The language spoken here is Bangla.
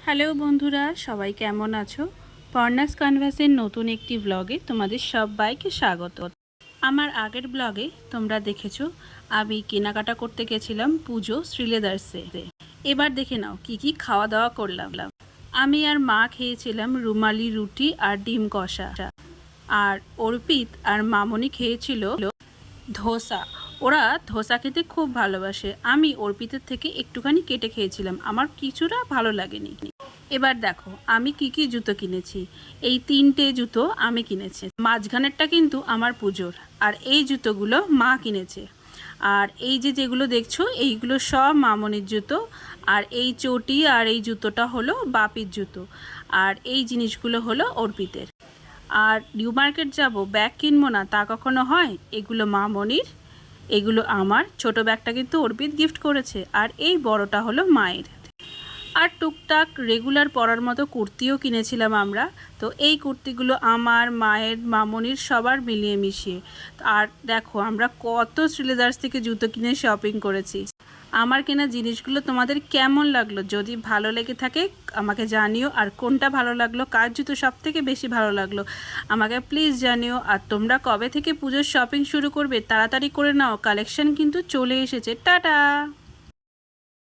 হ্যালো বন্ধুরা, সবাই কেমন আছো? পর্ণাস ক্যানভাসের নতুন একটি ব্লগে তোমাদের সবাইকে স্বাগত। আমার আগের ব্লগে তোমরা দেখেছো আমি কেনাকাটা করতে গেছিলাম পুজো শ্রীলেদার্সে। এবার দেখে নাও কি কি খাওয়া দাওয়া করলাম। আমি আর মা খেয়েছিলাম রুমালি রুটি আর ডিম কষা, আর অর্পিত আর মামনি খেয়েছিল ধোসা। ওরা ধোসা খেতে খুব ভালোবাসে। আমি অর্পিতের থেকে একটুখানি কেটে খেয়েছিলাম, আমার কিছুটা ভালো লাগেনি। এবার দেখো আমি কি কি জুতো কিনেছি। এই 3টে জুতো আমি কিনেছি। মাঝখানেরটা কিন্তু আমার পুজোর, আর এই জুতোগুলো মা কিনেছে। আর এই যে যেগুলো দেখছো এইগুলো সব মামনির জুতো। আর এই চটি আর এই জুতোটা হলো বাপির জুতো। আর এই জিনিসগুলো হলো অর্পিতের। আর নিউ মার্কেট যাব, ব্যাগ কিনবো না তা কখনো হয়? এগুলো মামনির, এগুলো আমার। ছোট ব্যাগটা কিন্তু অর্পিত গিফট করেছে, আর এই বড়টা হলো মায়ের। আর টুকটাক রেগুলার পরার মতো কুর্তিও কিনেছিলাম আমরা। তো এই কুর্তিগুলো আমার, মায়ের, মামনির সবার মিলিয়ে মিশিয়ে। আর দেখো আমরা কত শ্রীলেদার্স থেকে জুতো কিনে শপিং করেছি। আমার কেনা জিনিসগুলো তোমাদের কেমন লাগলো? যদি ভালো লেগে থাকে আমাকে জানিও। আর কোনটা ভালো লাগলো, কার জুতো সব থেকে বেশি ভালো লাগলো আমাকে প্লিজ জানিও। আর তোমরা কবে থেকে পুজোর শপিং শুরু করবে তাড়াতাড়ি করে নাও, কালেকশন কিন্তু চলে এসেছে। টাটা।